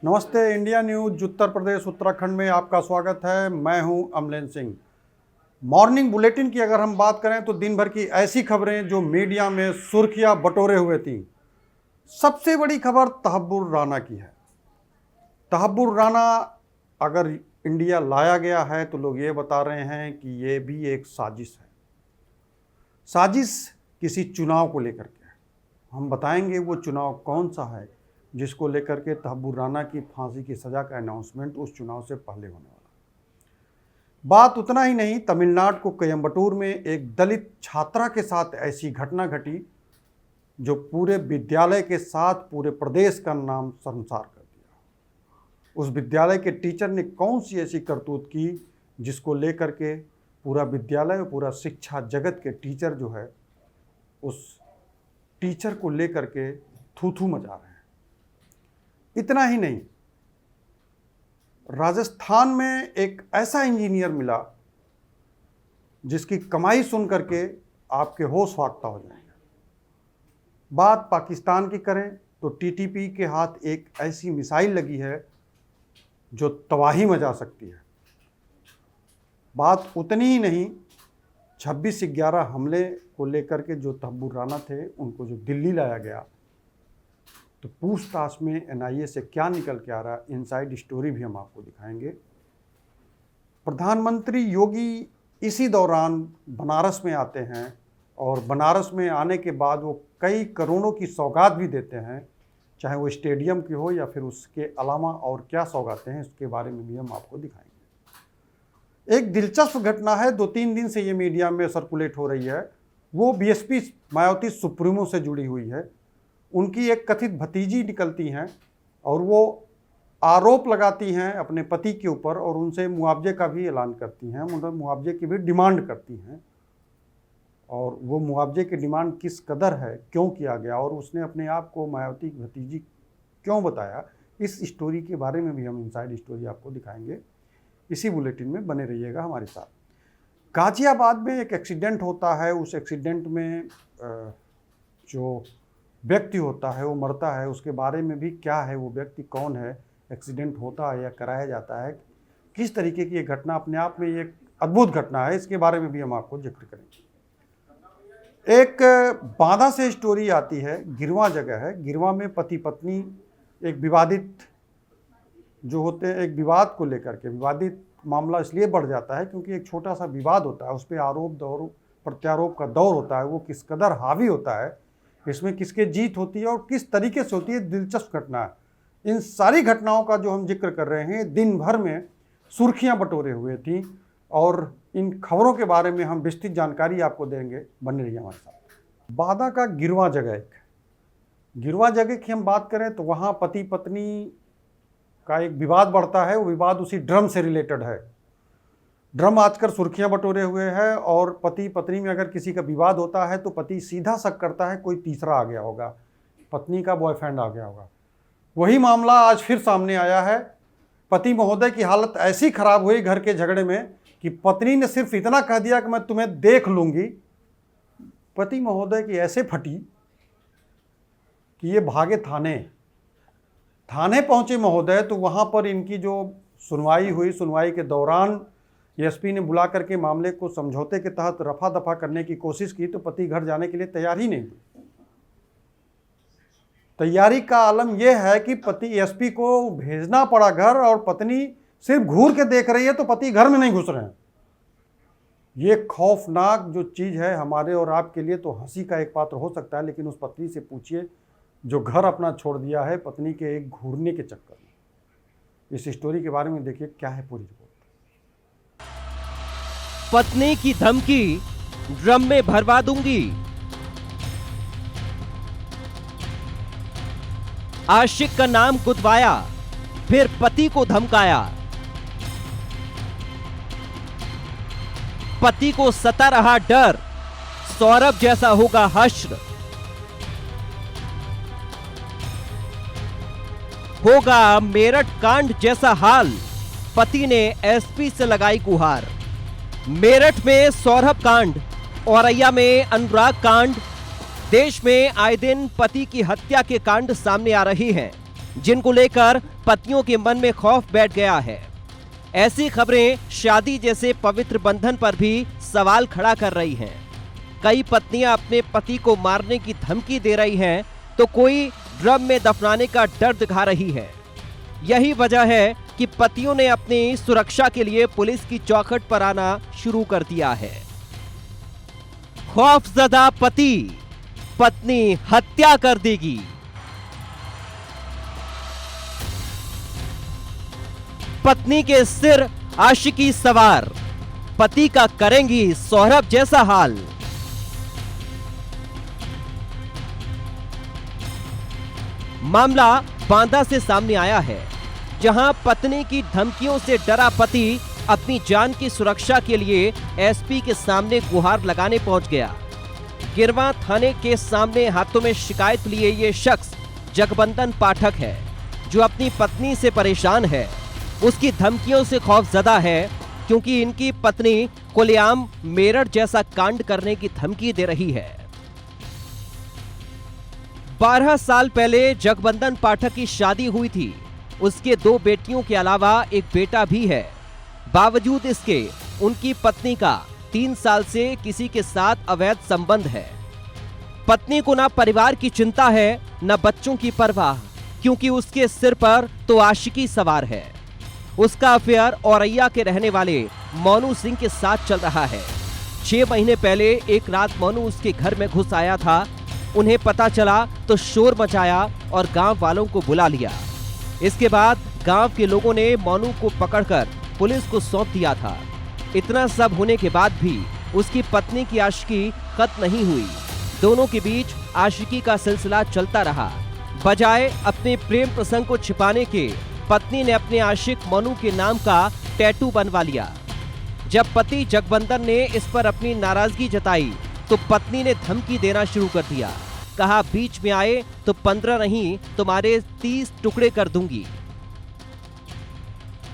नमस्ते। India news Uttar Pradesh Uttarakhand में आपका स्वागत है। मैं हूं अमलेन सिंह। मॉर्निंग बुलेटिन की अगर हम बात करें तो दिन भर की ऐसी खबरें जो मीडिया में सुर्खियां बटोरे हुए थी। सबसे बड़ी खबर तहब्बुर राना की है। तहब्बुर राना अगर इंडिया लाया गया है तो लोग ये बता रहे हैं कि ये भी एक साजिश है। साजिश किसी चुनाव को लेकर के। हम बताएंगे वो चुनाव कौन सा है जिसको लेकर के तहब्बुर राना की फांसी की सज़ा का अनाउंसमेंट उस चुनाव से पहले होने वाला। बात उतना ही नहीं, तमिलनाडु को कोयम्बटूर में एक दलित छात्रा के साथ ऐसी घटना घटी जो पूरे विद्यालय के साथ पूरे प्रदेश का नाम शर्मसार कर दिया। उस विद्यालय के टीचर ने कौन सी ऐसी करतूत की जिसको लेकर के पूरा विद्यालय और पूरा शिक्षा जगत के टीचर जो है उस टीचर को लेकर के थू थू मचा रहे हैं। इतना ही नहीं, राजस्थान में एक ऐसा इंजीनियर मिला जिसकी कमाई सुन करके आपके होश फाख्ता हो जाएंगे। बात पाकिस्तान की करें तो टीटीपी के हाथ एक ऐसी मिसाइल लगी है जो तबाही मचा सकती है। बात उतनी ही नहीं, 26/11 हमले को लेकर के जो तहब्बुर राना थे उनको जो दिल्ली लाया गया तो पूछताछ में एनआईए से क्या निकल के आ रहा, इनसाइड स्टोरी भी हम आपको दिखाएंगे। प्रधानमंत्री योगी इसी दौरान बनारस में आते हैं और बनारस में आने के बाद वो कई करोड़ों की सौगात भी देते हैं, चाहे वो स्टेडियम की हो या फिर उसके अलावा और क्या सौगातें हैं इसके बारे में भी हम आपको दिखाएंगे। एक दिलचस्प घटना है, 2-3 दिन से ये मीडिया में सर्कुलेट हो रही है। वो बीएसपी मायावती सुप्रीमो से जुड़ी हुई है। उनकी एक कथित भतीजी निकलती हैं और वो आरोप लगाती हैं अपने पति के ऊपर और उनसे मुआवजे का भी ऐलान करती हैं, मतलब मुआवजे की भी डिमांड करती हैं। और वो मुआवजे की डिमांड किस कदर है, क्यों किया गया और उसने अपने आप को मायावती की भतीजी क्यों बताया, इस स्टोरी के बारे में भी हम इनसाइड स्टोरी आपको दिखाएंगे। इसी बुलेटिन में बने रहिएगा हमारे साथ। गाजियाबाद में एक एक्सीडेंट होता है। उस एक्सीडेंट में जो व्यक्ति होता है वो मरता है। उसके बारे में भी क्या है, वो व्यक्ति कौन है, एक्सीडेंट होता है या कराया जाता है, किस तरीके की ये घटना अपने आप में एक अद्भुत घटना है, इसके बारे में भी हम आपको जिक्र करेंगे। एक बांदा से स्टोरी आती है। गिरवा जगह है, गिरवा में पति पत्नी एक विवादित जो होते हैं, एक विवाद को लेकर के, विवादित मामला इसलिए बढ़ जाता है क्योंकि एक छोटा सा विवाद होता है, उस पर आरोप दौर प्रत्यारोप का दौर होता है। वो किस कदर हावी होता है, इसमें किसके जीत होती है और किस तरीके से होती है, दिलचस्प घटना है। इन सारी घटनाओं का जो हम जिक्र कर रहे हैं दिन भर में सुर्खियां बटोरे हुए थी और इन खबरों के बारे में हम विस्तृत जानकारी आपको देंगे। बने रहिए हमारे साथ। बांदा का गिरवा जगह की हम बात करें तो वहाँ पति पत्नी का एक विवाद बढ़ता है। वो विवाद उसी ड्रम से रिलेटेड है। ड्रम आजकल सुर्खियां बटोरे हुए हैं और पति पत्नी में अगर किसी का विवाद होता है तो पति सीधा शक करता है कोई तीसरा आ गया होगा, पत्नी का बॉयफ्रेंड आ गया होगा। वही मामला आज फिर सामने आया है। पति महोदय की हालत ऐसी खराब हुई घर के झगड़े में कि पत्नी ने सिर्फ इतना कह दिया कि मैं तुम्हें देख लूंगी। पति महोदय की ऐसे फटी कि ये भागे थाने पहुंचे महोदय। तो वहां पर इनकी जो सुनवाई हुई, सुनवाई के दौरान एसपी ने बुला करके मामले को समझौते के तहत रफा दफा करने की कोशिश की तो पति घर जाने के लिए तैयार ही नहीं हुई। तैयारी का आलम यह है कि पति एसपी को भेजना पड़ा घर और पत्नी सिर्फ घूर के देख रही है तो पति घर में नहीं घुस रहे हैं। ये खौफनाक जो चीज़ है हमारे और आपके लिए तो हंसी का एक पात्र हो सकता है, लेकिन उस पत्नी से पूछिए जो घर अपना छोड़ दिया है पत्नी के एक घूरने के चक्कर में। इस स्टोरी के बारे में देखिए क्या है पूरी रिपोर्ट। पत्नी की धमकी, ड्रम में भरवा दूंगी। आशिक का नाम गुदवाया, फिर पति को धमकाया। पति को सता रहा डर, सौरभ जैसा होगा हश्र। होगा मेरठ कांड जैसा हाल, पति ने एसपी से लगाई गुहार। मेरठ में सौरभ कांड, औरैया में अनुराग कांड, देश में आए दिन पति की हत्या के कांड सामने आ रहे हैं। जिनको लेकर पतियों के मन में खौफ बैठ गया है। ऐसी खबरें शादी जैसे पवित्र बंधन पर भी सवाल खड़ा कर रही हैं। कई पत्नियां अपने पति को मारने की धमकी दे रही हैं, तो कोई ड्रम में दफनाने का डर दिखा रही है। यही वजह है कि पतियों ने अपनी सुरक्षा के लिए पुलिस की चौखट पर आना शुरू कर दिया है। खौफजदा पति, पत्नी हत्या कर देगी। पत्नी के सिर आशिकी सवार, पति का करेंगी सौरभ जैसा हाल। मामला बांदा से सामने आया है, जहां पत्नी की धमकियों से डरा पति अपनी जान की सुरक्षा के लिए एसपी के सामने गुहार लगाने पहुंच गया। गिरवा थाने के सामने हाथों में शिकायत लिए ये शख्स जगबंदन पाठक है, जो अपनी पत्नी से परेशान है। उसकी धमकियों से खौफजदा है, क्योंकि इनकी पत्नी खुलेआम मेरठ जैसा कांड करने की धमकी दे रही है। 12 साल पहले जगबंदन पाठक की शादी हुई थी। उसके 2 बेटियों के अलावा एक बेटा भी है। बावजूद इसके उनकी पत्नी का 3 साल से किसी के साथ अवैध संबंध है। पत्नी को ना परिवार की चिंता है, न बच्चों की परवाह, क्योंकि उसके सिर पर तो आशिकी सवार है। उसका अफेयर औरैया के रहने वाले मोनू सिंह के साथ चल रहा है। 6 महीने पहले एक रात मोनू उसके घर में घुस आया था। उन्हें पता चला तो शोर मचाया और गांव वालों को बुला लिया। इसके बाद गांव के लोगों ने मोनू को पकड़कर पुलिस को सौंप दिया था। इतना सब होने के बाद भी उसकी पत्नी की आशिकी खत्म नहीं हुई। दोनों के बीच आशिकी का सिलसिला चलता रहा। बजाय अपने प्रेम प्रसंग को छिपाने के, पत्नी ने अपने आशिक मोनू के नाम का टैटू बनवा लिया। जब पति जगबंदन ने इस पर अपनी नाराजगी जताई, तो पत्नी ने धमकी देना शुरू कर दिया। कहा, बीच में आए तो 15 नहीं, तुम्हारे 30 टुकड़े कर दूंगी।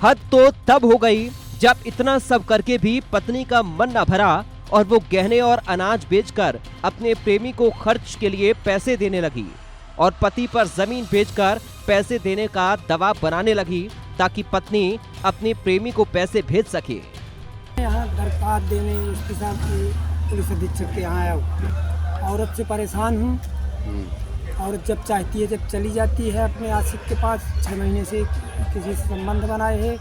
हद तो तब हो गई जब इतना सब करके भी पत्नी का मन न भरा और वो गहने और अनाज बेचकर अपने प्रेमी को खर्च के लिए पैसे देने लगी और पति पर जमीन बेचकर पैसे देने का दबाव बनाने लगी, ताकि पत्नी अपने प्रेमी को पैसे भेज सके। यहाँ दरखास्त देने उसके साथ पुलिस अधीक्षक के यहाँ आया हूँ। औरत से परेशान हूँ। औरत जब चाहती है, जब चली जाती है अपने आशिक के पास। 6 महीने से किसी से संबंध बनाए है।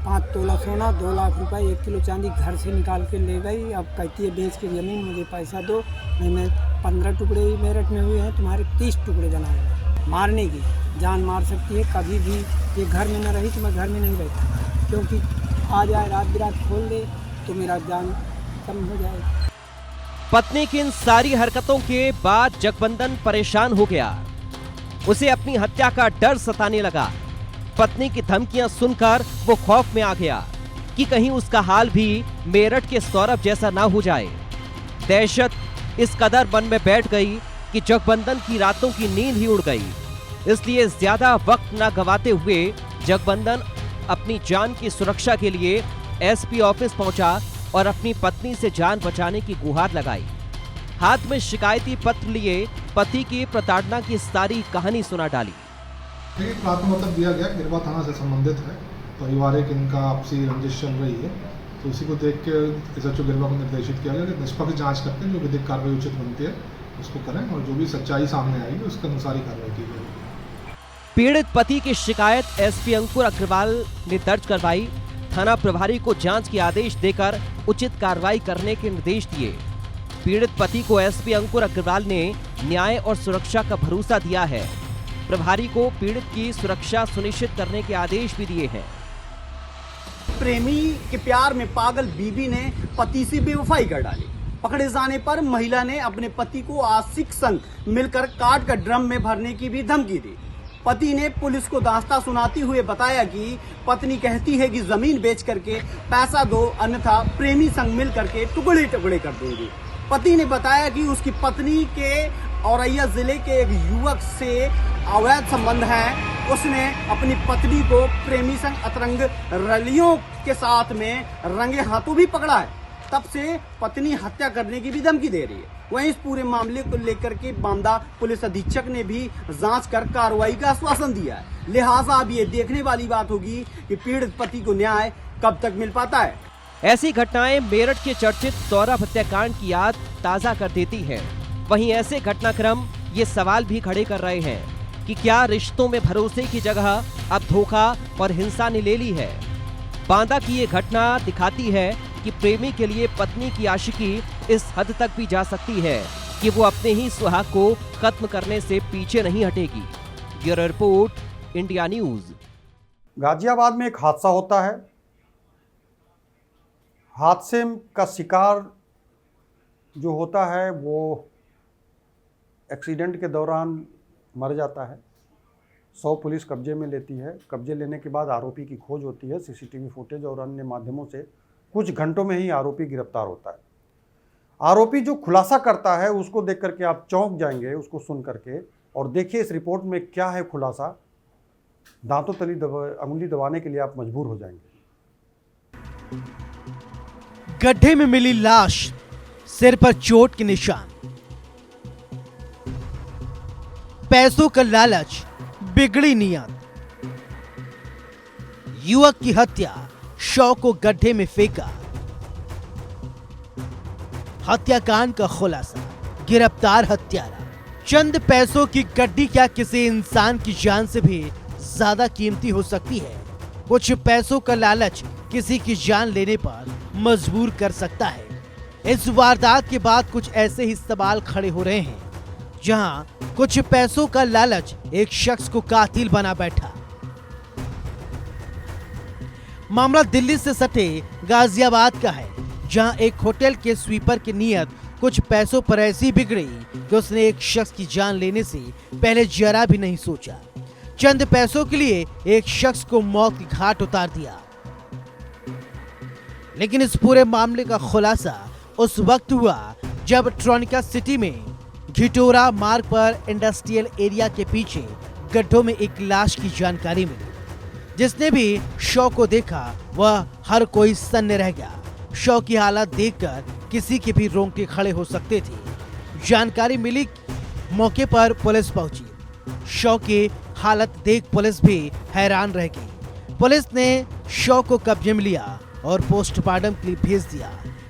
5 तोला सोना, 2 लाख रुपए, 1 किलो चांदी घर से निकाल के ले गई। अब कहती है बेच के ज़मीन मुझे पैसा दो, मैंने 15 टुकड़े ही मेरठ में हुए हैं, तुम्हारे 30 टुकड़े बनाए। मारने की, जान मार सकती है कभी भी। ये घर में न रही तो मैं घर में नहीं बैठा, क्योंकि आ जाए रात बिरात खोल दे तो मेरा जान कम हो जाए। पत्नी की इन सारी हरकतों के बाद जगबंदन परेशान हो गया। उसे अपनी हत्या का डर सताने लगा। पत्नी की धमकियां सुनकर वो खौफ में आ गया कि कहीं उसका हाल भी मेरठ के सौरभ जैसा ना हो जाए। दहशत इस कदर मन में बैठ गई कि जगबंदन की रातों की नींद ही उड़ गई। इसलिए ज्यादा वक्त ना गवाते हुए जगबंदन अपनी जान की सुरक्षा के लिए एसपी ऑफिस पहुंचा और अपनी पत्नी से जान बचाने की गुहार लगाई। हाथ में शिकायती पत्र लिए पति की प्रताड़ना की सारी कहानी सुना डाली। प्राथमिकता दिया गया, गिरवा थाना से संबंधित है। पारिवारिक इनका आपसी रंजिश चल रही है, तो उसी को देख के एसएचओ गिरवा को निर्देशित किया गया कि निष्पक्ष जांच करके जो विधिक कार्रवाई उचित बनती है उसको करें, और जो भी सच्चाई सामने आएगी उसके अनुसार ही कार्रवाई की जाएगी। पीड़ित पति की शिकायत एसपी अंकुर अग्रवाल ने दर्ज करवाई। थाना प्रभारी को जांच के आदेश देकर उचित कार्रवाई करने के निर्देश दिए। पीड़ित पति को एसपी अंकुर अग्रवाल ने न्याय और सुरक्षा का भरोसा दिया है। प्रभारी को पीड़ित की सुरक्षा सुनिश्चित करने के आदेश भी दिए हैं। प्रेमी के प्यार में पागल बीबी ने पति से बेवफाई कर डाली। पकड़े जाने पर महिला ने अपने पति को आशिक संग मिलकर काट कर ड्रम में भरने की भी धमकी दी। पति ने पुलिस को दास्तां सुनाते हुए बताया कि पत्नी कहती है कि जमीन बेच करके पैसा दो, अन्यथा प्रेमी संग मिल करके टुकड़े टुकड़े कर दूंगी। पति ने बताया कि उसकी पत्नी के औरैया जिले के एक युवक से अवैध संबंध है। उसने अपनी पत्नी को प्रेमी संग अतरंग रलियों के साथ में रंगे हाथों भी पकड़ा है। तब से पत्नी हत्या करने की भी धमकी दे रही है। वहीं इस पूरे मामले को लेकर के बांदा पुलिस अधीक्षक ने भी जांच कर कार्रवाई का आश्वासन दिया है। लिहाजा अब ये देखने वाली बात होगी कि पीड़ित पति को न्याय कब तक मिल पाता है। ऐसी घटनाएं मेरठ के चर्चित सौरभ हत्याकांड की याद ताजा कर देती हैं। वहीं ऐसे घटनाक्रम ये सवाल भी खड़े कर रहे हैं कि क्या रिश्तों में भरोसे की जगह अब धोखा और हिंसा ने ले ली है। बांदा की ये घटना दिखाती है कि प्रेमी के लिए पत्नी की आशिकी इस हद तक भी जा सकती है कि वो अपने ही सुहाग को खत्म करने से पीछे नहीं हटेगी। Bureau report, India news. Ghaziabad में एक हादसा होता है। हादसे का शिकार जो होता है वो एक्सीडेंट के दौरान मर जाता है। 100 पुलिस कब्जे में लेती है। कब्जे लेने के बाद आरोपी की खोज होती है। सीसीटीवी फुटेज और अन्य माध्यमों से कुछ घंटों में ही आरोपी गिरफ्तार होता है। आरोपी जो खुलासा करता है उसको देख करके आप चौंक जाएंगे, उसको सुन करके। और देखिए इस रिपोर्ट में क्या है खुलासा, दांतों तली अंगुली दबाने के लिए आप मजबूर हो जाएंगे। गड्ढे में मिली लाश, सिर पर चोट के निशान, पैसों का लालच, बिगड़ी नीयत, युवक की हत्या, शव को गड्ढे में फेंका। हत्याकांड का खुलासा, गिरफ्तार हत्यारा। चंद पैसों की गड्डी क्या किसी इंसान की जान से भी ज्यादा कीमती हो सकती है। कुछ पैसों का लालच किसी की जान लेने पर मजबूर कर सकता है। इस वारदात के बाद कुछ ऐसे ही सवाल खड़े हो रहे हैं जहां कुछ पैसों का लालच एक शख्स को कातिल बना बैठा। मामला दिल्ली से सटे गाजियाबाद का है, जहां एक होटल के स्वीपर की नीयत कुछ पैसों पर ऐसी बिगड़ी कि उसने एक शख्स की जान लेने से पहले जरा भी नहीं सोचा। चंद पैसों के लिए एक शख्स को मौत की घाट उतार दिया। लेकिन इस पूरे मामले का खुलासा उस वक्त हुआ जब ट्रोनिका सिटी में घिटोरा मार्ग पर इंडस्ट्रियल एरिया के पीछे गड्ढों में एक लाश की जानकारी मिली। जिसने भी शव को देखा वह हर कोई सन्न रह गया। शव की हालत देखकर किसी के भी रोंगटे खड़े हो सकते थे। जानकारी मिली, मौके पर पुलिस पहुंची। शव की हालत देख पुलिस भी हैरान रह गई। पुलिस ने शव को कब्जे में लिया और पोस्टमार्टम के लिए भेज दिया।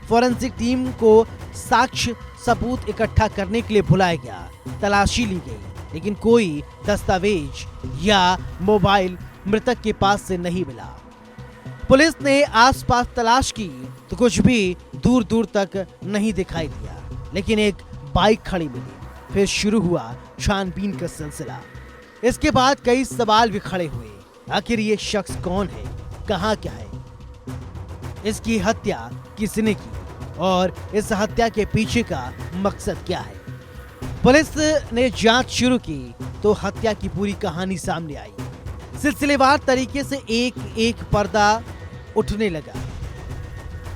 फॉरेंसिक टीम को साक्ष्य सबूत इकट्ठा करने के लिए बुलाया गया। तलाशी ली गई, लेकिन कोई दस्तावेज या मोबाइल मृतक के पास से नहीं मिला। पुलिस ने आसपास तलाश की तो कुछ भी दूर दूर तक नहीं दिखाई दिया, लेकिन एक बाइक खड़ी मिली। फिर शुरू हुआ छानबीन का सिलसिला। इसके बाद कई सवाल भी खड़े हुए। आखिर ये शख्स कौन है, कहाँ क्या है, इसकी हत्या किसने की और इस हत्या के पीछे का मकसद क्या है। पुलिस ने जांच शुरू की तो हत्या की पूरी कहानी सामने आई। सिलसिलेवार तरीके से एक एक पर्दा उठने लगा,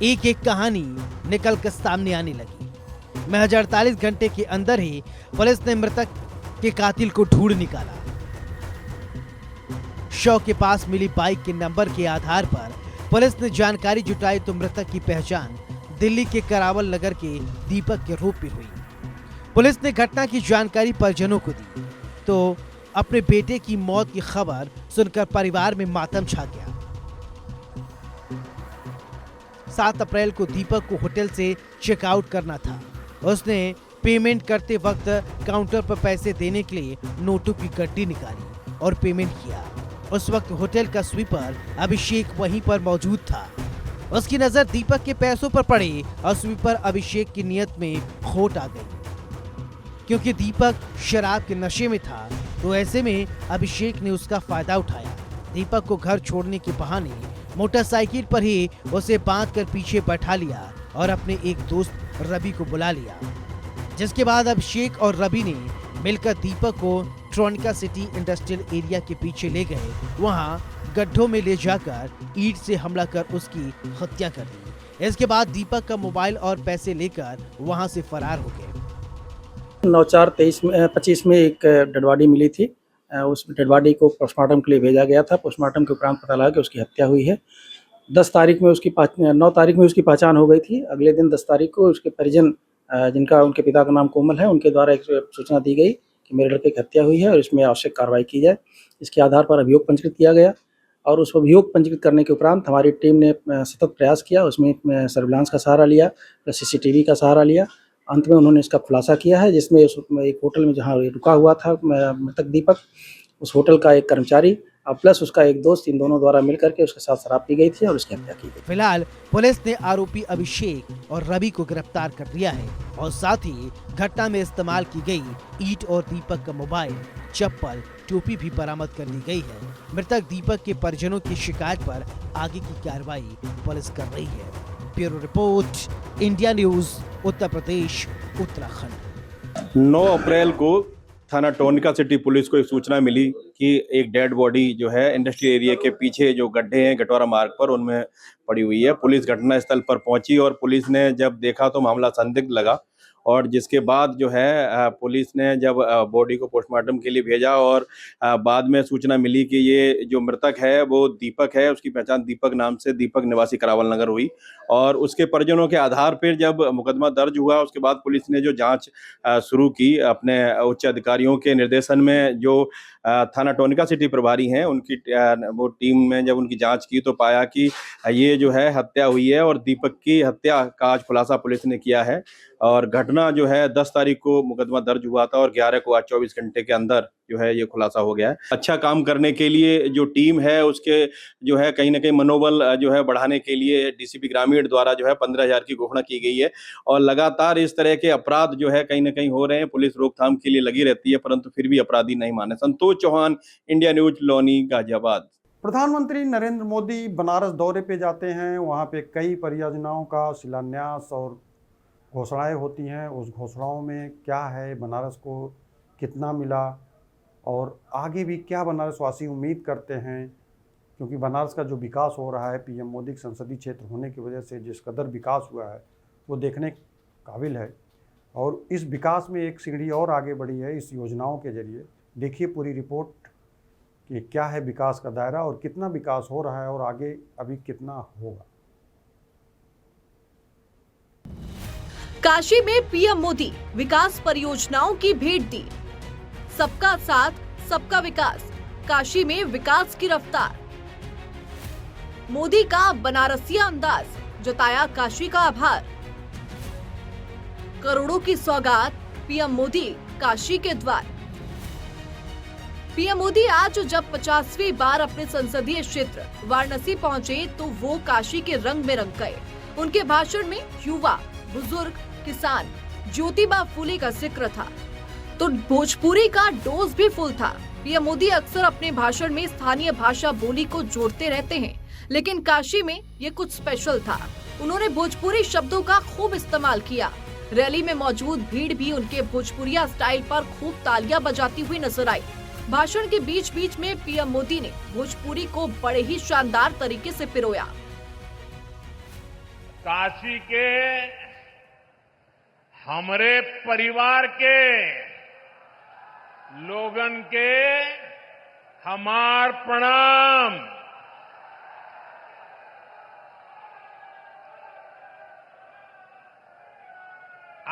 एक एक कहानी निकल कर सामने आने लगी। महज 48 घंटे के अंदर ही पुलिस ने मृतक के कातिल को ढूंढ निकाला। शव के पास मिली बाइक के नंबर के आधार पर पुलिस ने जानकारी जुटाई तो मृतक की पहचान दिल्ली के करावल नगर के दीपक के रूप में हुई। पुलिस ने घटना की जानकारी परिजनों को दी तो अपने बेटे की मौत की खबर सुनकर परिवार में मातम छा गया। 7 अप्रैल को दीपक को होटल से चेकआउट करना था। उसने पेमेंट करते वक्त काउंटर पर पैसे देने के लिए नोटों की गड्डी निकाली और पेमेंट किया। उस वक्त होटल का स्वीपर अभिषेक वहीं पर मौजूद था। उसकी नजर दीपक के पैसों पर पड़ी और स्वीपर अभिषेक की नीयत में खोट आ गई। क्योंकि दीपक शराब के नशे में था तो ऐसे में अभिषेक ने उसका फायदा उठाया। दीपक को घर छोड़ने के बहाने मोटरसाइकिल पर ही उसे बांधकर पीछे बैठा लिया और अपने एक दोस्त रवि को बुला लिया। जिसके बाद अभिषेक और रवि ने मिलकर दीपक को ट्रोनिका सिटी इंडस्ट्रियल एरिया के पीछे ले गए। वहां गड्ढों में ले जाकर ईंट से हमला कर उसकी हत्या कर दी। इसके बाद दीपक का मोबाइल और पैसे लेकर वहां से फरार हो गए। 9/4/25 में एक डेड बॉडी मिली थी। उस डेड बॉडी को पोस्टमार्टम के लिए भेजा गया था। पोस्टमार्टम के उपरांत पता लगा कि उसकी हत्या हुई है। 9 तारीख में उसकी पहचान हो गई थी। अगले दिन 10 तारीख को उसके परिजन जिनका उनके पिता का नाम कोमल है, उनके द्वारा एक सूचना दी गई कि मेरे लड़के की हत्या हुई है और इसमें आवश्यक कार्रवाई की जाए। इसके आधार पर अभियोग पंजीकृत किया गया और उस अभियोग पंजीकृत करने के उपरांत हमारी टीम ने सतत प्रयास किया, उसमें सर्विलांस का सहारा लिया, सीसीटीवी का सहारा लिया। अंत में उन्होंने इसका खुलासा किया है, जिसमें एक होटल में जहाँ रुका हुआ था मृतक दीपक, उस होटल का एक कर्मचारी प्लस उसका एक दोस्त, इन दोनों द्वारा मिलकर के उसके साथ शराब पी गई थी और उसकी हत्या की गई। फिलहाल पुलिस ने आरोपी अभिषेक और रवि को गिरफ्तार कर लिया है और साथ ही घटना में इस्तेमाल की गई ईंट और दीपक का मोबाइल, चप्पल, टोपी भी बरामद कर ली गई है। मृतक दीपक के परिजनों की शिकायत पर आगे की कार्रवाई पुलिस कर रही है। Bureau report, India news, Uttar Pradesh, Uttarakhand. 9 अप्रैल को थाना टोनिका सिटी पुलिस को एक सूचना मिली कि एक डेड बॉडी जो है इंडस्ट्रियल एरिया के पीछे जो गड्ढे हैं गटोरा मार्ग पर, उनमें पड़ी हुई है। पुलिस घटनास्थल पर पहुंची और पुलिस ने जब देखा तो मामला संदिग्ध लगा और जिसके बाद जो है पुलिस ने जब बॉडी को पोस्टमार्टम के लिए भेजा और बाद में सूचना मिली कि ये जो मृतक है वो दीपक है। उसकी पहचान दीपक नाम से, दीपक निवासी करावल नगर हुई और उसके परिजनों के आधार पर जब मुकदमा दर्ज हुआ उसके बाद पुलिस ने जो जांच शुरू की अपने उच्च अधिकारियों के निर्देशन में, जो थाना टोनिका सिटी प्रभारी हैं उनकी वो टीम में जब उनकी जांच की तो पाया कि ये जो है हत्या हुई है और दीपक की हत्या का आज खुलासा पुलिस ने किया है। और घटना जो है 10 तारीख को मुकदमा दर्ज हुआ था और 11 को आज 24 घंटे के अंदर जो है ये खुलासा हो गया है। अच्छा काम करने के लिए जो टीम है उसके जो है कहीं ना कहीं मनोबल जो है बढ़ाने के लिए डीसीपी ग्रामीण द्वारा जो है 15,000 की घोषणा की गई है और लगातार इस तरह के अपराध जो है कहीं ना कहीं हो रहे हैं। पुलिस रोकथाम के लिए लगी रहती है परंतु फिर भी अपराधी नहीं माने। Santosh Chauhan, India news, Loni, Ghaziabad. प्रधानमंत्री नरेंद्र मोदी बनारस दौरे पे जाते हैं, वहाँ पे कई परियोजनाओं का शिलान्यास और घोषणाएं होती हैं। उस घोषणाओं में क्या है, बनारस को कितना मिला और आगे भी क्या बनारसवासी उम्मीद करते हैं, क्योंकि बनारस का जो विकास हो रहा है पीएम मोदी के संसदीय क्षेत्र होने की वजह से जिस कदर विकास हुआ है वो देखने काबिल है। और इस विकास में एक सीढ़ी और आगे बढ़ी है इस योजनाओं के जरिए। देखिए पूरी रिपोर्ट कि क्या है विकास का दायरा और कितना विकास हो रहा है और आगे अभी कितना होगा। काशी में पीएम मोदी विकास परियोजनाओं की भेंट दी। सबका साथ, सबका विकास, काशी में विकास की रफ्तार। मोदी का बनारसिया अंदाज, जताया काशी का आभार। करोड़ों की सौगात, पीएम मोदी काशी के द्वार। पीएम मोदी आज जब 50वीं बार अपने संसदीय क्षेत्र वाराणसी पहुंचे तो वो काशी के रंग में रंग गए। उनके भाषण में युवा, बुजुर्ग, किसान, ज्योतिबा फूले का जिक्र था तो भोजपुरी का डोज भी फुल था। पीएम मोदी अक्सर अपने भाषण में स्थानीय भाषा बोली को जोड़ते रहते हैं, लेकिन काशी में ये कुछ स्पेशल था। उन्होंने भोजपुरी शब्दों का खूब इस्तेमाल किया। रैली में मौजूद भीड़ भी उनके भोजपुरिया स्टाइल पर खूब तालियां बजाती हुई नजर आई। भाषण के बीच बीच में पीएम मोदी ने भोजपुरी को बड़े ही शानदार तरीके से पिरोया। काशी के हमरे परिवार के लोगन के हमार प्रणाम।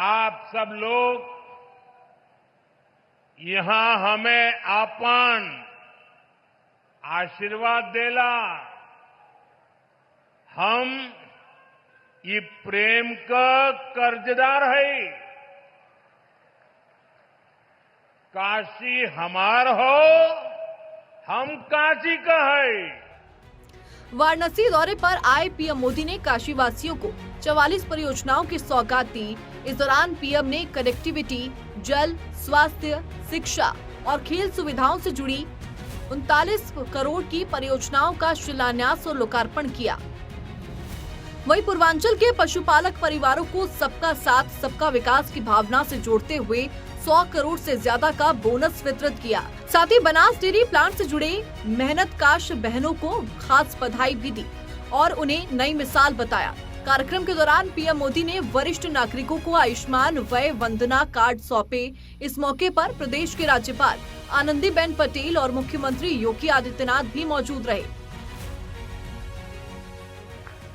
आप सब लोग यहां हमें आपन आशीर्वाद देला। हम ये प्रेम का कर्जदार है। काशी हमार हो, हम काशी का है। वाराणसी दौरे पर आए पीएम मोदी ने काशी वासियों को 44 परियोजनाओं की सौगात दी। इस दौरान पीएम ने कनेक्टिविटी, जल, स्वास्थ्य, शिक्षा और खेल सुविधाओं से जुड़ी 39 करोड़ की परियोजनाओं का शिलान्यास और लोकार्पण किया। वहीं पूर्वांचल के पशुपालक परिवारों को सबका साथ, सबका विकास की भावना से जोड़ते हुए 100 करोड़ से ज्यादा का बोनस वितरित किया। साथ ही बनास डेयरी प्लांट से जुड़े मेहनतकाश बहनों को खास बधाई भी दी और उन्हें नई मिसाल बताया। कार्यक्रम के दौरान पीएम मोदी ने वरिष्ठ नागरिकों को आयुष्मान वय वंदना कार्ड सौंपे। इस मौके पर प्रदेश के राज्यपाल आनंदीबेन पटेल और मुख्यमंत्री योगी आदित्यनाथ भी मौजूद रहे।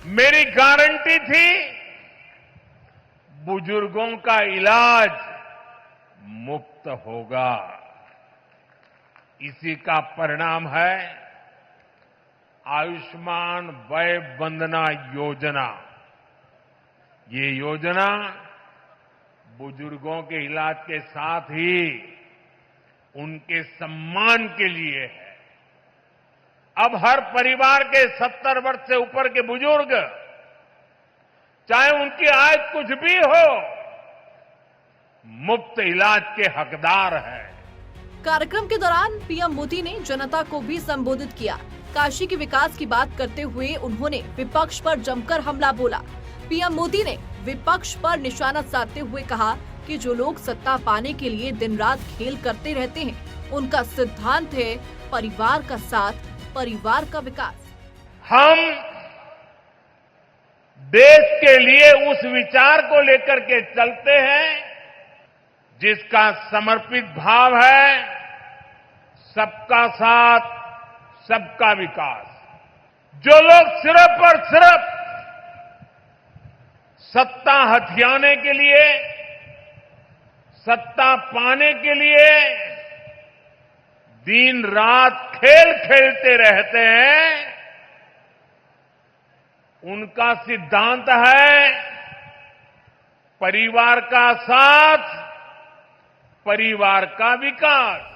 मेरी गारंटी थी बुजुर्गों का इलाज मुफ्त होगा। इसी का परिणाम है आयुष्मान वय वंदना योजना। ये योजना बुजुर्गों के इलाज के साथ ही उनके सम्मान के लिए है। अब हर परिवार के 70 वर्ष से ऊपर के बुजुर्ग, चाहे उनकी आय कुछ भी हो, मुफ्त इलाज के हकदार हैं। कार्यक्रम के दौरान पीएम मोदी ने जनता को भी संबोधित किया। काशी के विकास की बात करते हुए उन्होंने विपक्ष पर जमकर हमला बोला। पीएम मोदी ने विपक्ष पर निशाना साधते हुए कहा कि जो लोग सत्ता पाने के लिए दिन रात खेल करते रहते हैं, उनका सिद्धांत है परिवार का साथ, परिवार का विकास। हम देश के लिए उस विचार को लेकर के चलते हैं जिसका समर्पित भाव है सबका साथ, सबका विकास। जो लोग सिर्फ और सिर्फ सत्ता हथियाने के लिए, सत्ता पाने के लिए दिन रात खेल खेलते रहते हैं, उनका सिद्धांत है परिवार का साथ, परिवार का विकास।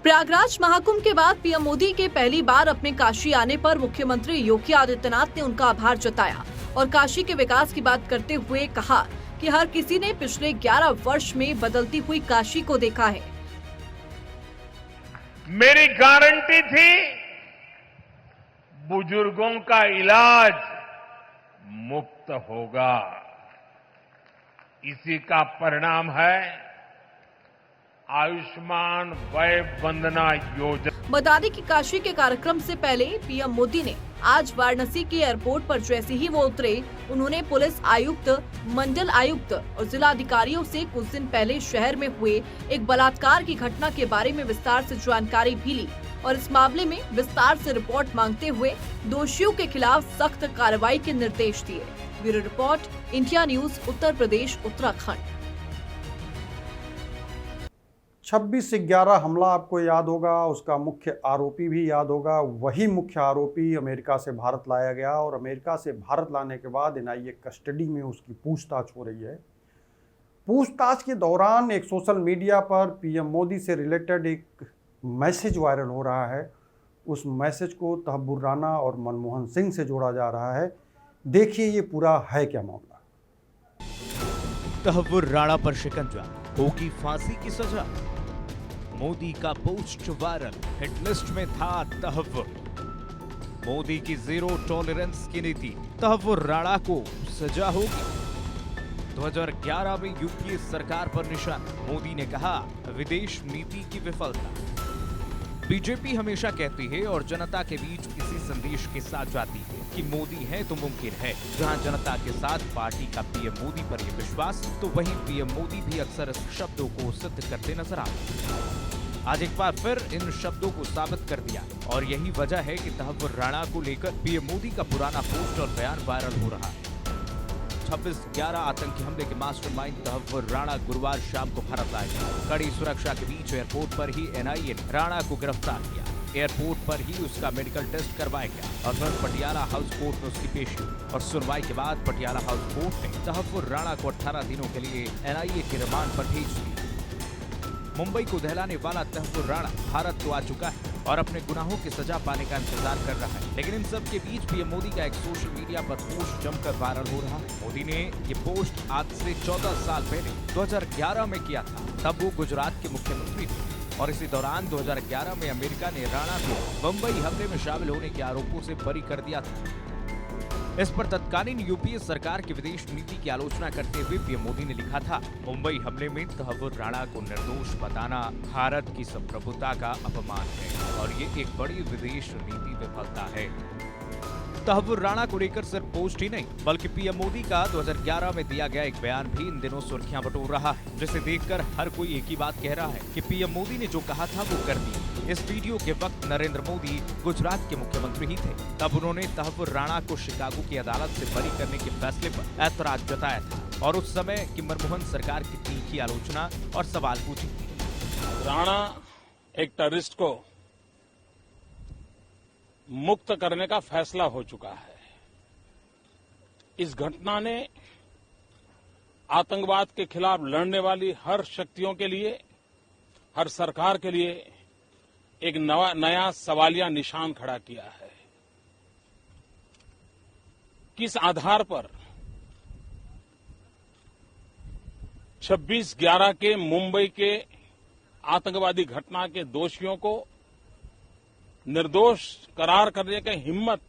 प्रयागराज महाकुंभ के बाद पीएम मोदी के पहली बार अपने काशी आने पर मुख्यमंत्री योगी आदित्यनाथ ने उनका आभार जताया और काशी के विकास की बात करते हुए कहा कि हर किसी ने पिछले 11 वर्ष में बदलती हुई काशी को देखा है। मेरी गारंटी थी बुजुर्गों का इलाज मुफ्त होगा। इसी का परिणाम है आयुष्मान वय वंदना योजना। बता दें कि काशी के कार्यक्रम से पहले पीएम मोदी ने आज वाराणसी के एयरपोर्ट पर जैसे ही वो उतरे, उन्होंने पुलिस आयुक्त, मंडल आयुक्त और जिला अधिकारियों से कुछ दिन पहले शहर में हुए एक बलात्कार की घटना के बारे में विस्तार से जानकारी भी ली और इस मामले में विस्तार से रिपोर्ट मांगते हुए दोषियों के खिलाफ सख्त कार्रवाई के निर्देश दिए। Bureau report, India news, Uttar Pradesh, Uttarakhand. 26/11 हमला आपको याद होगा, उसका मुख्य आरोपी भी याद होगा। वही मुख्य आरोपी अमेरिका से भारत लाया गया और अमेरिका से भारत लाने के बाद एनआईए कस्टडी में उसकी पूछताछ हो रही है। पूछताछ के दौरान एक सोशल मीडिया पर पीएम मोदी से रिलेटेड एक मैसेज वायरल हो रहा है। उस मैसेज को तहव्वुर राणा और मनमोहन सिंह से जोड़ा जा रहा है। देखिए ये पूरा है क्या मामला। तहव्वुर राणा पर शिकंजा, होगी फांसी की सजा। मोदी का पोस्ट वायरल, हिट लिस्ट में था तहव्वुर। मोदी की जीरो टॉलरेंस की नीति, तहव्वुर राणा को सजा होगी। 2011 में यूपीए सरकार पर निशाना, मोदी ने कहा विदेश नीति की विफलता। बीजेपी हमेशा कहती है और जनता के बीच इसी संदेश के साथ जाती है कि मोदी है तो मुमकिन है। जहां जनता के साथ पार्टी का पीएम मोदी पर यह विश्वास, तो वहीं पीएम मोदी भी अक्सर इस शब्दों को सिद्ध करते नजर आते हैं। आज एक बार फिर इन शब्दों को साबित कर दिया और यही वजह है कि तहव्वुर राणा को लेकर पीएम मोदी का पुराना पोस्ट और बयान वायरल हो रहा है। 26/11 आतंकी हमले के मास्टरमाइंड तहव्वुर राणा गुरुवार शाम को भारत लाए गए। कड़ी सुरक्षा के बीच एयरपोर्ट पर ही एनआईए ने राणा को गिरफ्तार किया। एयरपोर्ट पर ही उसका मेडिकल टेस्ट करवाया गया और फिर पटियाला हाउस कोर्ट में उसकी पेशी हुई और सुनवाई के बाद पटियाला हाउस कोर्ट ने तहव्वुर राणा को 18 दिनों के लिए एनआईए के रिमांड पर भेज दिया। मुंबई को दहलाने वाला तहव्वुर राणा भारत तो आ चुका है और अपने गुनाहों की सजा पाने का इंतजार कर रहा है। लेकिन इन सब के बीच पीएम मोदी का एक सोशल मीडिया पर पोस्ट जमकर वायरल हो रहा है। मोदी ने ये पोस्ट आज से 14 साल पहले 2011 में किया था। तब वो गुजरात के मुख्यमंत्री थे और इसी दौरान 2011 में अमेरिका ने राणा को मुंबई हमले में शामिल होने के आरोपों से बरी कर दिया था। इस पर तत्कालीन यूपीए सरकार की विदेश नीति की आलोचना करते हुए पीएम मोदी ने लिखा था, मुंबई हमले में तहव्वुर राणा को निर्दोष बताना भारत की संप्रभुता का अपमान है और ये एक बड़ी विदेश नीति विफलता है। तहव्वुर राणा को लेकर सिर्फ पोस्ट ही नहीं बल्कि पीएम मोदी का 2011 में दिया गया एक बयान भी इन दिनों सुर्खियां बटोर रहा है, जिसे देखकर हर कोई एक ही बात कह रहा है कि पीएम मोदी ने जो कहा था वो कर दिया। इस वीडियो के वक्त नरेंद्र मोदी गुजरात के मुख्यमंत्री ही थे। तब उन्होंने तहव्वुर राणा को शिकागो की अदालत से बरी करने के फैसले पर ऐतराज जताया था और उस समय कि मनमोहन सरकार की तीखी आलोचना और सवाल पूछे। राणा एक टेररिस्ट को मुक्त करने का फैसला हो चुका है। इस घटना ने आतंकवाद के खिलाफ लड़ने वाली हर शक्तियों के लिए, हर सरकार के लिए एक नया सवालिया निशान खड़ा किया है। किस आधार पर 26/11 के मुंबई के आतंकवादी घटना के दोषियों को निर्दोष करार करने की हिम्मत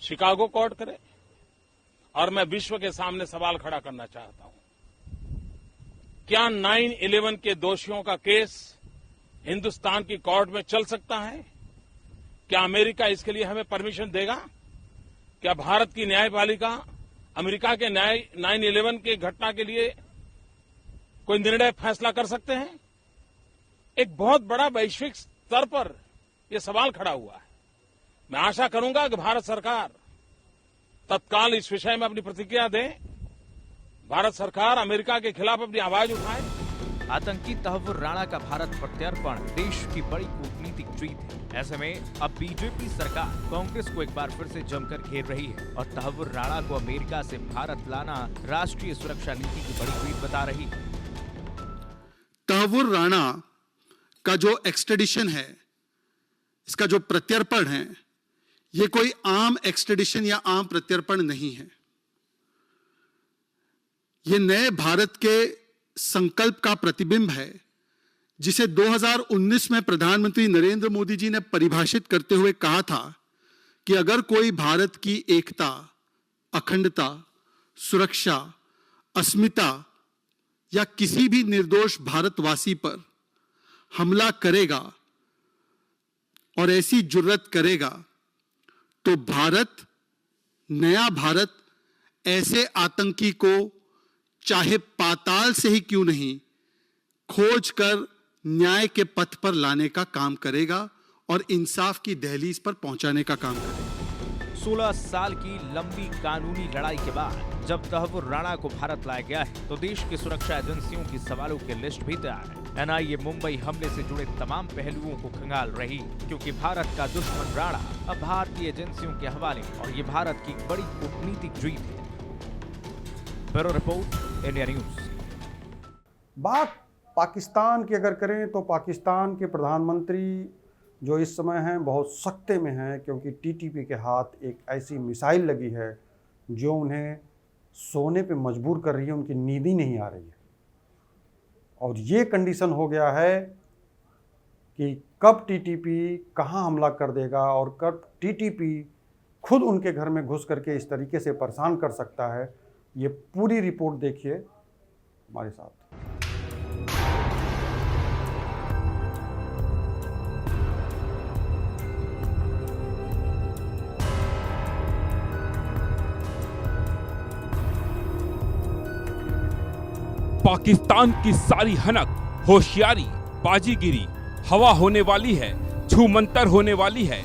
शिकागो कोर्ट करे? और मैं विश्व के सामने सवाल खड़ा करना चाहता हूं, क्या 9/11 के दोषियों का केस हिंदुस्तान की कोर्ट में चल सकता है? क्या अमेरिका इसके लिए हमें परमिशन देगा? क्या भारत की न्यायपालिका अमेरिका के 9/11 के घटना के लिए कोई निर्णय फैसला कर सकते हैं? एक बहुत बड़ा वैश्विक स्तर पर यह सवाल खड़ा हुआ है। मैं आशा करूंगा कि भारत सरकार तत्काल इस विषय में अपनी प्रतिक्रिया दे। भारत सरकार अमेरिका के खिलाफ अपनी आवाज उठाए। आतंकी तहव्वुर राणा का भारत प्रत्यर्पण देश की बड़ी कूटनीतिक जीत है। ऐसे में अब बीजेपी सरकार कांग्रेस को एक बार फिर से जमकर घेर रही है और तहव्वुर राणा को अमेरिका से भारत लाना राष्ट्रीय सुरक्षा नीति की बड़ी जीत बता रही है। तहव्वुर राणा का जो एक्सट्रेडिशन है, इसका जो प्रत्यर्पण है, ये कोई आम एक्सट्रेडिशन या आम प्रत्यर्पण नहीं है। ये नए भारत के संकल्प का प्रतिबिंब है, जिसे 2019 में प्रधानमंत्री नरेंद्र मोदी जी ने परिभाषित करते हुए कहा था कि अगर कोई भारत की एकता, अखंडता, सुरक्षा, अस्मिता या किसी भी निर्दोष भारतवासी पर हमला करेगा और ऐसी जुर्रत करेगा तो भारत, नया भारत, ऐसे आतंकी को चाहे पाताल से ही क्यों नहीं खोज कर न्याय के पथ पर लाने का काम करेगा और इंसाफ की दहलीज पर पहुंचाने का काम करेगा। 16 साल की लंबी कानूनी लड़ाई के बाद जब तहव्वुर राणा को भारत लाया गया है तो देश की सुरक्षा एजेंसियों की सवालों की लिस्ट भी तैयार है। एनआईए मुंबई हमले से जुड़े तमाम पहलुओं को खंगाल रही, क्योंकि भारत का दुश्मन राणा अब भारतीय एजेंसियों के हवाले और ये भारत की बड़ी कूटनीतिक जीत है। Bureau report, India news. बात पाकिस्तान की अगर करें तो पाकिस्तान के प्रधानमंत्री जो इस समय हैं बहुत सख्ते में हैं, क्योंकि टीटीपी के हाथ एक ऐसी मिसाइल लगी है जो उन्हें सोने पे मजबूर कर रही है, उनकी नींद ही नहीं आ रही है। और ये कंडीशन हो गया है कि कब टीटीपी कहाँ हमला कर देगा और कब टीटीपी खुद उनके घर में घुस करके इस तरीके से परेशान कर सकता है। ये पूरी रिपोर्ट देखिए हमारे साथ। पाकिस्तान की सारी हनक, होशियारी, बाजीगिरी हवा होने वाली है, छूमंतर होने वाली है।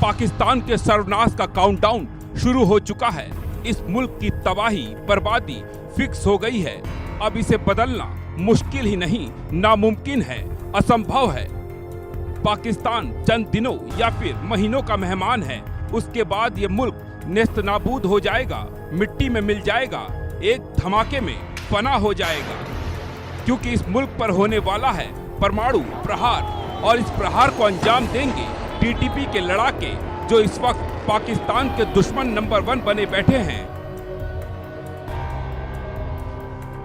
पाकिस्तान के सर्वनाश का काउंटडाउन शुरू हो चुका है। इस मुल्क की तबाही, बर्बादी फिक्स हो गई है। अब इसे बदलना मुश्किल ही नहीं, नामुमकिन है, असंभव है। पाकिस्तान चंद दिनों या फिर महीनों का मेहमान है। उसके बाद ये मुल्क नेस्तनाबूद हो जाएगा, मिट्टी में मिल जाएगा, एक धमाके में फना हो जाएगा। क्योंकि इस मुल्क पर होने वाला है परमाणु प्रहार और इस प्रहार को अंजाम देंगे टीटीपी के लड़ाके, जो इस वक्त पाकिस्तान के दुश्मन नंबर 1 बने बैठे हैं।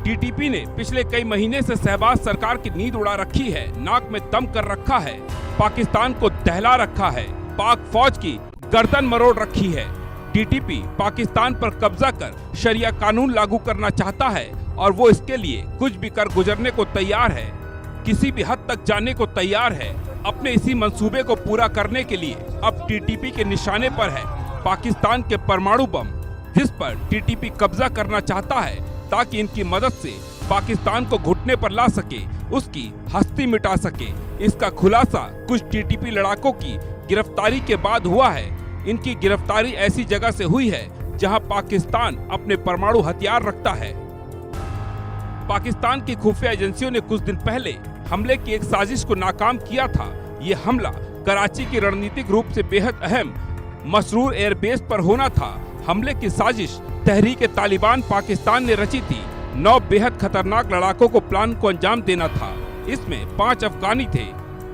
टीटीपी ने पिछले कई महीने से शहबाज सरकार की नींद उड़ा रखी है, नाक में दम कर रखा है, पाकिस्तान को दहला रखा है, पाक फौज की गर्दन मरोड़ रखी है। टीटीपी पाकिस्तान पर कब्जा कर शरिया कानून लागू करना चाहता है और वो इसके लिए कुछ भी कर गुजरने को तैयार है, किसी भी हद तक जाने को तैयार है। अपने इसी मंसूबे को पूरा करने के लिए अब टीटीपी के निशाने पर है पाकिस्तान के परमाणु बम, जिस पर टीटीपी कब्जा करना चाहता है ताकि इनकी मदद से पाकिस्तान को घुटने पर ला सके, उसकी हस्ती मिटा सके। इसका खुलासा कुछ टीटीपी लड़ाकों की गिरफ्तारी के बाद हुआ है। इनकी गिरफ्तारी ऐसी जगह से हुई है जहां पाकिस्तान अपने परमाणु हथियार रखता है। पाकिस्तान की खुफिया एजेंसियों ने कुछ दिन पहले हमले की एक साजिश को नाकाम किया था। ये हमला कराची की रणनीतिक रूप से बेहद अहम मसरूर एयरबेस पर होना था। हमले की साजिश तहरीक तालिबान पाकिस्तान ने रची थी। 9 बेहद खतरनाक लड़ाकों को प्लान को अंजाम देना था। इसमें 5 अफगानी थे।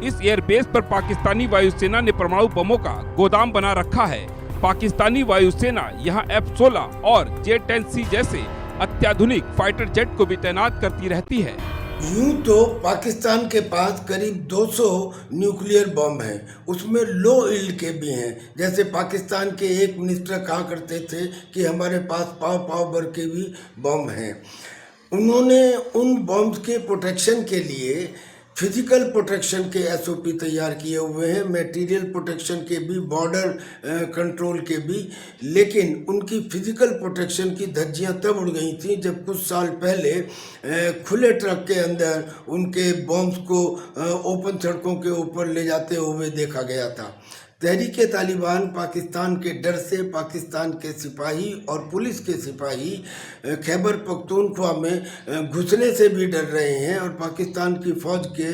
इस एयरबेस पर पाकिस्तानी वायुसेना ने परमाणु बमों का गोदाम बना रखा है। पाकिस्तानी वायुसेना यहाँ F-16 और J-10C जैसे अत्याधुनिक फाइटर जेट को भी तैनात करती रहती है। यूं तो पाकिस्तान के पास करीब 200 न्यूक्लियर बम हैं, उसमें लो इल्ड के भी हैं। जैसे पाकिस्तान के एक मिनिस्टर कहा करते थे कि हमारे पास पाव भर के भी बम हैं। उन्होंने उन बम्स के प्रोटेक्शन के लिए फिजिकल प्रोटेक्शन के एसओपी तैयार किए हुए हैं, मटेरियल प्रोटेक्शन के भी, बॉर्डर कंट्रोल के भी। लेकिन उनकी फिजिकल प्रोटेक्शन की धज्जियां तब उड़ गई थी जब कुछ साल पहले खुले ट्रक के अंदर उनके बॉम्ब्स को ओपन सड़कों के ऊपर ले जाते हुए देखा गया था। तहरीक तालिबान पाकिस्तान के डर से पाकिस्तान के सिपाही और पुलिस के सिपाही खैबर पख्तूनख्वा में घुसने से भी डर रहे हैं और पाकिस्तान की फ़ौज के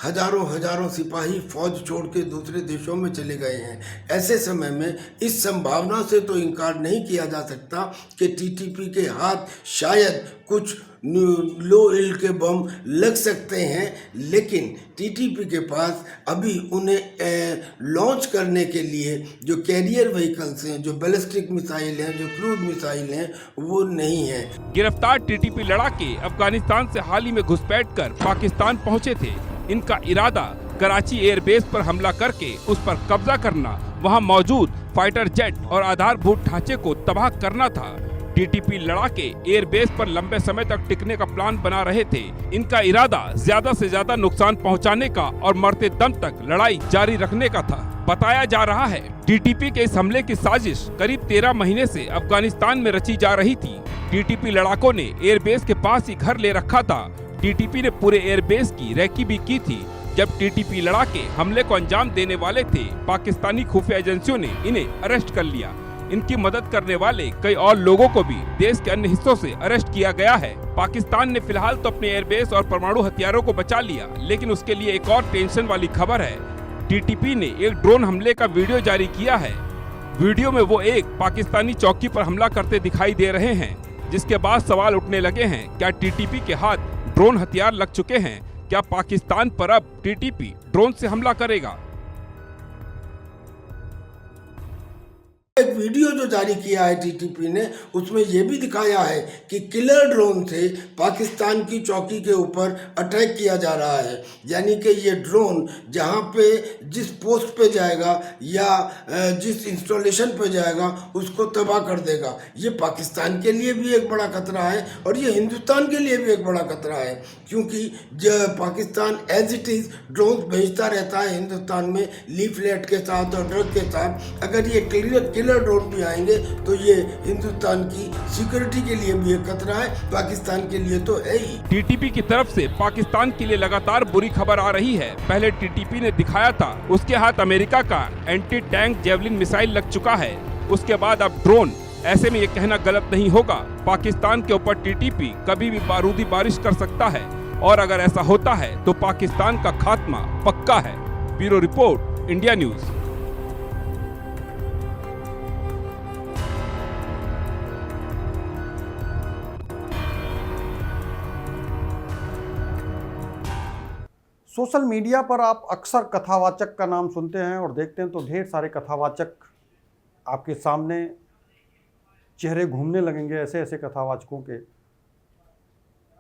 हजारों सिपाही फ़ौज छोड़ के दूसरे देशों में चले गए हैं। ऐसे समय में इस संभावना से तो इनकार नहीं किया जा सकता कि टीटीपी के हाथ शायद कुछ लो इल्ड के बम लग सकते हैं, लेकिन टीटीपी के पास अभी उन्हें लॉन्च करने के लिए जो कैरियर व्हीकल्स हैं, जो बैलिस्टिक मिसाइल हैं, जो क्रूज मिसाइल हैं, वो नहीं है। गिरफ्तार टीटीपी लड़ाके अफगानिस्तान से हाल ही में घुसपैठ कर पाकिस्तान पहुंचे थे। इनका इरादा कराची एयरबेस पर हमला करके उस पर कब्जा करना, वहां मौजूद फाइटर जेट और आधारभूत ढांचे को तबाह करना था। टीटीपी लड़ाके एयरबेस पर लंबे समय तक टिकने का प्लान बना रहे थे। इनका इरादा ज्यादा से ज्यादा नुकसान पहुंचाने का और मरते दम तक लड़ाई जारी रखने का था। बताया जा रहा है टीटीपी के इस हमले की साजिश करीब 13 महीने से अफगानिस्तान में रची जा रही थी। टीटीपी लड़ाकों ने एयरबेस के पास ही घर ले रखा था। टीटीपी ने पूरे एयरबेस की रेकी भी की थी। जब टीटीपी लड़ाके हमले को अंजाम देने वाले थे, पाकिस्तानी खुफिया एजेंसियों ने इन्हें अरेस्ट कर लिया। इनकी मदद करने वाले कई और लोगों को भी देश के अन्य हिस्सों से अरेस्ट किया गया है। पाकिस्तान ने फिलहाल तो अपने एयरबेस और परमाणु हथियारों को बचा लिया, लेकिन उसके लिए एक और टेंशन वाली खबर है। टीटीपी ने एक ड्रोन हमले का वीडियो जारी किया है। वीडियो में वो एक पाकिस्तानी चौकी पर हमला करते दिखाई दे रहे हैं, जिसके बाद सवाल उठने लगे हैं, क्या टीटीपी के हाथ ड्रोन हथियार लग चुके हैं? क्या पाकिस्तान पर अब टीटीपी ड्रोन से हमला करेगा? एक वीडियो जो जारी किया है टीटीपी ने, उसमें यह भी दिखाया है कि किलर ड्रोन से पाकिस्तान की चौकी के ऊपर अटैक किया जा रहा है। यानी कि ये ड्रोन जहां पे जिस पोस्ट पे जाएगा या जिस इंस्टॉलेशन पे जाएगा उसको तबाह कर देगा। ये पाकिस्तान के लिए भी एक बड़ा खतरा है और ये हिंदुस्तान के लिए भी एक बड़ा खतरा है, क्योंकि Pakistan as it is drone भेजता रहता है हिंदुस्तान में लीफलेट के साथ और ड्रग के साथ। अगर ये किलर ड्रोन भी आएंगे तो ये हिंदुस्तान की सिक्योरिटी के लिए भी एक खतरा है, पाकिस्तान के लिए तो है ही। टीटीपी की तरफ से पाकिस्तान के लिए लगातार बुरी खबर आ रही है। पहले टीटीपी ने दिखाया था उसके हाथ अमेरिका का एंटी टैंक जेवलिन मिसाइल लग चुका है, उसके बाद अब ड्रोन। ऐसे में ये कहना गलत नहीं होगा, पाकिस्तान के ऊपर टीटीपी कभी भी बारूदी बारिश कर सकता है, और अगर ऐसा होता है तो पाकिस्तान का खात्मा पक्का है। Bureau report, India news. Social media पर आप अक्सर कथावाचक का नाम सुनते हैं और देखते हैं तो ढेर सारे कथावाचक आपके सामने चेहरे घूमने लगेंगे। ऐसे ऐसे कथावाचकों के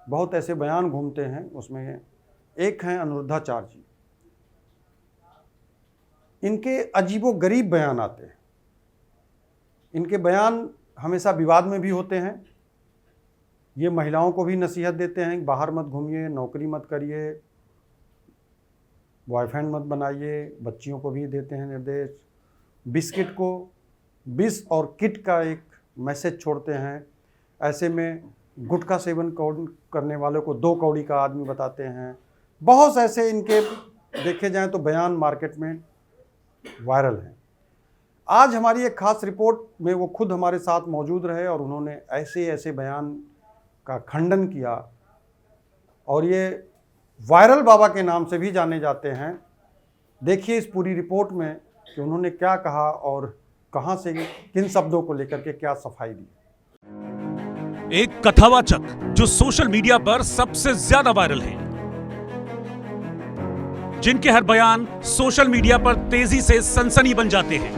बहुत ऐसे बयान घूमते हैं। उसमें एक हैं अनिरुद्धाचार्य जी। इनके अजीबोगरीब बयान आते हैं। इनके बयान हमेशा विवाद में भी होते हैं। ये महिलाओं को भी नसीहत देते हैं, बाहर मत घूमिए, नौकरी मत करिए, बॉयफ्रेंड मत बनाइए। बच्चियों को भी देते हैं निर्देश। बिस्किट को विष और किट का एक मैसेज छोड़ते हैं। ऐसे में गुटखा सेवन करने वालों को 2 कौड़ी का आदमी बताते हैं। बहुत ऐसे इनके देखे जाएं तो बयान मार्केट में वायरल हैं। आज हमारी एक खास रिपोर्ट में वो खुद हमारे साथ मौजूद रहे और उन्होंने ऐसे बयान का खंडन किया और ये वायरल बाबा के नाम से भी जाने जाते हैं। देखिए इस पूरी रिपोर्ट में कि उन्होंने क्या कहा और कहां से किन शब्दों को लेकर के क्या सफाई दी। एक कथावाचक जो सोशल मीडिया पर सबसे ज्यादा वायरल है, जिनके हर बयान सोशल मीडिया पर तेजी से सनसनी बन जाते हैं,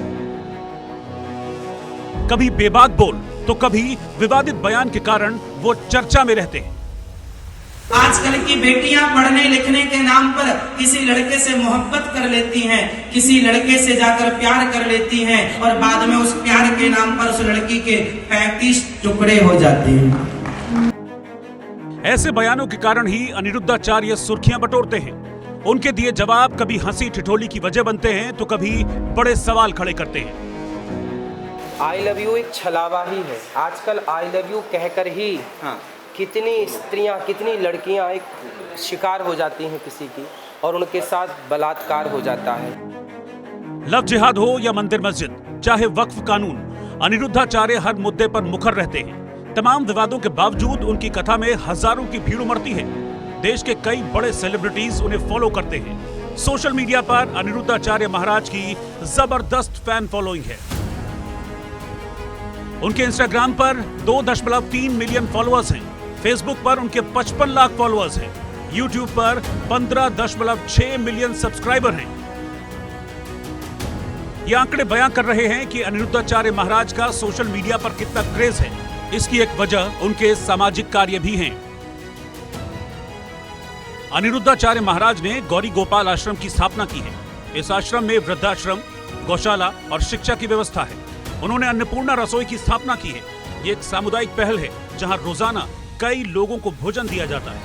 कभी बेबाक बोल तो कभी विवादित बयान के कारण वो चर्चा में रहते हैं। आजकल की बेटियां पढ़ने लिखने के नाम पर किसी लड़के से मोहब्बत कर लेती हैं, किसी लड़के से जाकर प्यार कर लेती हैं और बाद में उस प्यार के नाम पर उस लड़की के 35 टुकड़े हो जाते हैं। ऐसे बयानों के कारण ही अनिरुद्धाचार्य सुर्खियां बटोरते हैं। उनके दिए जवाब कभी हंसी ठिठोली की वजह बनते हैं तो कभी बड़े सवाल खड़े करते हैं। आई लव यू एक छलावा ही है। आजकल आई लव यू कहकर ही कितनी स्त्रियां, कितनी लड़कियां एक शिकार हो जाती हैं किसी की और उनके साथ बलात्कार हो जाता है। लव जिहाद हो या मंदिर मस्जिद, चाहे वक्फ कानून, अनिरुद्धाचार्य हर मुद्दे पर मुखर रहते हैं। तमाम विवादों के बावजूद उनकी कथा में हजारों की भीड़ उमड़ती है। देश के कई बड़े सेलिब्रिटीज उन्हें फॉलो करते हैं। सोशल मीडिया पर अनिरुद्धाचार्य महाराज की जबरदस्त फैन फॉलोइंग है। उनके इंस्टाग्राम पर 2.3 मिलियन फॉलोअर्स हैं। फेसबुक पर उनके 55 लाख फॉलोअर्स हैं। यूट्यूब पर 15.6 मिलियन सब्सक्राइबर हैं। ये आंकड़े बयां कर रहे हैं कि अनिरुद्धाचार्य महाराज का सोशल मीडिया पर कितना क्रेज है। इसकी एक वजह उनके सामाजिक कार्य भी हैं। अनिरुद्धाचार्य महाराज ने गौरी गोपाल आश्रम की स्थापना की है। इस आश्रम में वृद्धाश्रम, गौशाला और शिक्षा की व्यवस्था है। उन्होंने अन्नपूर्णा रसोई की स्थापना की है। ये एक सामुदायिक पहल है जहां रोजाना कई लोगों को भोजन दिया जाता है।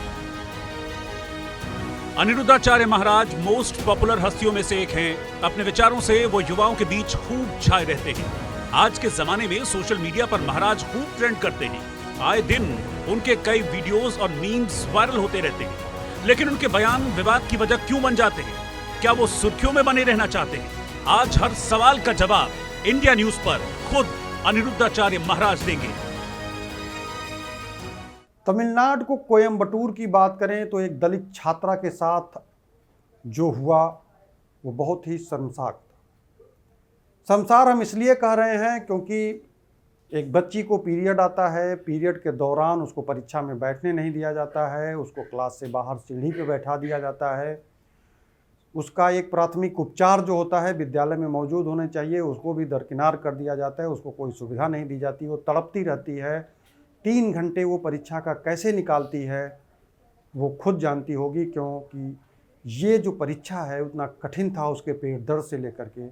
अनिरुद्धाचार्य महाराज मोस्ट पॉपुलर हस्तियों में से एक हैं। अपने विचारों से वो युवाओं के बीच खूब छाए रहते हैं। आज के जमाने में सोशल मीडिया पर महाराज खूब ट्रेंड करते हैं। आए दिन उनके कई वीडियोस और मीम्स वायरल होते रहते हैं। लेकिन उनके बयान विवाद की वजह क्यों बन जाते हैं? क्या वो सुर्खियों में बने रहना चाहते हैं? आज हर सवाल का जवाब इंडिया न्यूज पर खुद अनिरुद्धाचार्य महाराज देंगे। तमिलनाडु को कोयम्बटूर की बात करें तो एक दलित छात्रा के साथ जो हुआ वो बहुत ही शर्मसार था। शर्मसार हम इसलिए कह रहे हैं क्योंकि एक बच्ची को पीरियड आता है, पीरियड के दौरान उसको परीक्षा में बैठने नहीं दिया जाता है, उसको क्लास से बाहर सीढ़ी पे बैठा दिया जाता है। उसका एक प्राथमिक उपचार जो होता है विद्यालय में मौजूद होने चाहिए, उसको भी दरकिनार कर दिया जाता है। उसको कोई सुविधा नहीं दी जाती, वो तड़पती रहती है। 3 घंटे वो परीक्षा का कैसे निकालती है वो खुद जानती होगी, क्योंकि ये जो परीक्षा है उतना कठिन था उसके पेट दर्द से लेकर के।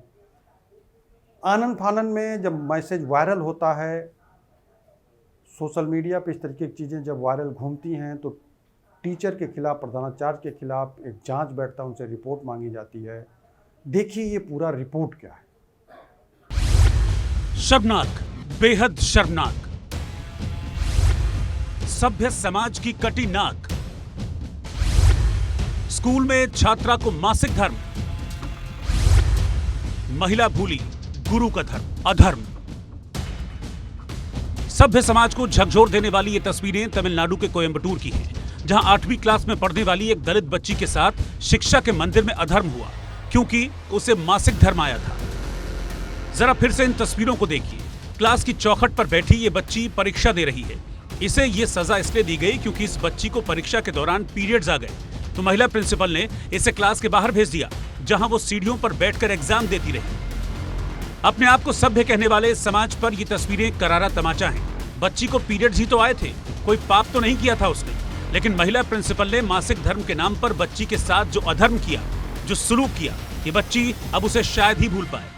आनन फानन में जब मैसेज वायरल होता है सोशल मीडिया पे, इस तरीके की चीज़ें जब वायरल घूमती हैं तो टीचर के खिलाफ, प्रधानाचार्य के खिलाफ एक जांच बैठता है, उनसे रिपोर्ट मांगी जाती है। देखिए ये पूरा रिपोर्ट क्या है। शर्मनाक, बेहद शर्मनाक। सभ्य समाज की कटी नाक। स्कूल में छात्रा को मासिक धर्म। महिला भूली गुरु का धर्म, अधर्म। सभ्य समाज को झकझोर देने वाली ये तस्वीरें तमिलनाडु के कोयम्बटूर की हैं, जहां 8वीं क्लास में पढ़ने वाली एक दलित बच्ची के साथ शिक्षा के मंदिर में अधर्म हुआ क्योंकि उसे मासिक धर्म आया था। जरा फिर से इन तस्वीरों को देखिए। क्लास की चौखट पर बैठी ये बच्ची परीक्षा दे रही है। इसे ये सजा इसलिए दी गई क्योंकि इस बच्ची को परीक्षा के दौरान पीरियड्स आ गए, तो महिला प्रिंसिपल ने इसे क्लास के बाहर भेज दिया, जहां वो सीढ़ियों पर बैठकर एग्जाम देती रही। अपने आप को सभ्य कहने वाले समाज पर ये तस्वीरें करारा तमाचा हैं। बच्ची को पीरियड्स ही तो आए थे, कोई पाप तो नहीं किया था उसने। लेकिन महिला प्रिंसिपल ने मासिक धर्म के नाम पर बच्ची के साथ जो अधर्म किया, जो सलूक किया, ये बच्ची अब उसे शायद ही भूल पाए।